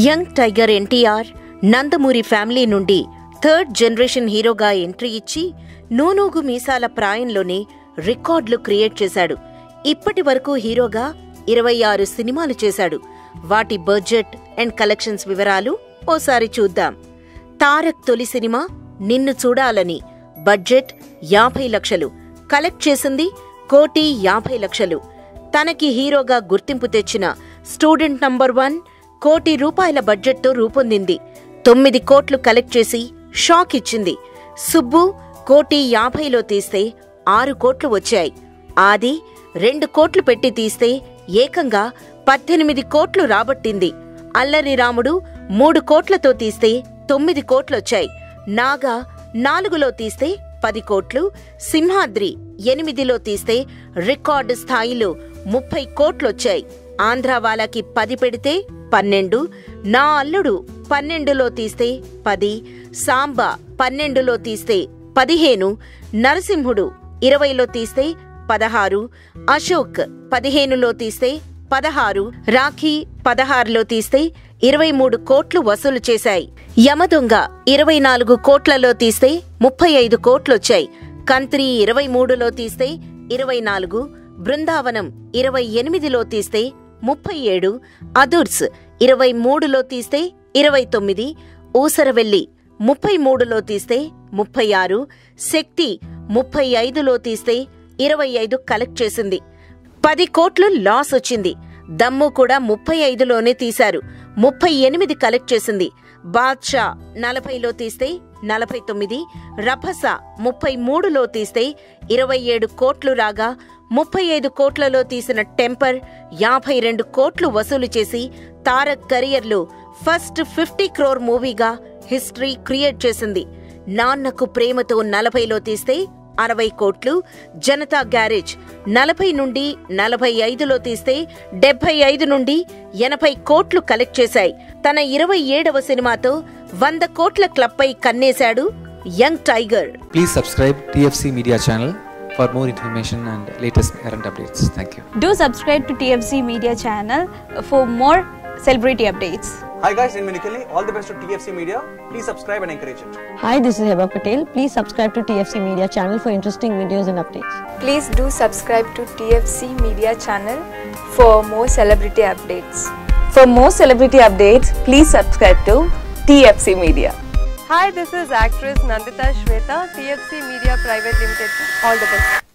Young tiger NTR Nandamuri family నుండి third generation హీరోగా entry ఇచ్చి నూనూగు మీసాల ప్రాయంలోనే రికార్డులు క్రియేట్ చేశాడు. ఇప్పటి వరకు హీరోగా 26 సినిమాలు చేశాడు. వాటి బడ్జెట్ అండ్ కలెక్షన్స్ వివరాలు ఓసారి చూద్దాం. తారక్ తొలి సినిమా నిన్ను చూడాలని బడ్జెట్ 50 లక్షలు, కలెక్ట్ చేసింది 1,50,00,000. తనకి హీరోగా గుర్తింపు తెచ్చిన స్టూడెంట్ నంబర్ 1 కోటి రూపాయల బడ్జెట్తో రూపొందింది. 9 కోట్లు కలెక్ట్ చేసి షాక్ ఇచ్చింది. సుబ్బు 1,50,00,000లో తీస్తే 6 కోట్లు వచ్చాయి. ఆది 2 కోట్లు పెట్టి తీస్తే ఏకంగా 18 కోట్లు రాబట్టింది. అల్లరి రాముడు 3 కోట్లతో తీస్తే 9 కోట్లొచ్చాయి. నాగా 4లో తీస్తే 10 కోట్లు, సింహాద్రి 8లో తీస్తే రికార్డు స్థాయిలో 30 కోట్లొచ్చాయి. ఆంధ్రావాలాకి 10 పెడితే 12, నా అల్లుడు 12లో తీస్తే 10, సాంబా 12లో తీస్తే 15, నరసింహుడు 20లో తీస్తే 16, అశోక్ 15లో తీస్తే 16, రాఖీ 16లో తీస్తే 23 కోట్లు వసూలు చేశాయి. యమదొంగ 24 కోట్లలో తీస్తే 35 కోట్లొచ్చాయి. కంత్రి 23లో తీస్తే 24, బృందావనం 28లో తీస్తే 37, అదుర్స్ 23లో తీస్తే 29, ఊసరవెల్లి 33లో తీస్తే 36, శక్తి 35లో తీస్తే 25 కలెక్ట్ చేసింది. 10 కోట్లు లాస్ వచ్చింది. దమ్ము కూడా 35లోనే తీశారు, 38 కలెక్ట్ చేసింది. బాద్షా 40లో తీస్తే 49, రభస 33లో తీస్తే 27 కోట్లు రాగా 35 కోట్లలో తీసిన టెంపర్ 52 కోట్లు వసూలు చేసి తారక్ కెరియర్లో ఫస్ట్ 50 crore మూవీగా హిస్టరీ క్రియేట్ చేసింది. నాన్నకు ప్రేమతో 40లో తీస్తే 60 కోట్లు, జనతా గ్యారేజ్ 40 నుండి 45లో తీస్తే 75 నుండి 80 కోట్లు కలెక్ట్ చేశాయి. తన 27వ సినిమాతో 100 కోట్ల క్లబ్ పై కన్నేశాడు young tiger. Please subscribe TFC Media channel for more information and latest current updates. Thank you. Do subscribe to TFC Media channel for more celebrity updates. Hi guys, in Minikali, all the best to TFC Media. Please subscribe and encourage it. Hi, this is Heba Patel. Please subscribe to TFC Media channel for interesting videos and updates. Please do subscribe to TFC Media channel for more celebrity updates. For more celebrity updates, please subscribe to TFC Media. Hi, this is actress Nandita Shweta, TFC Media Private Limited. All the best.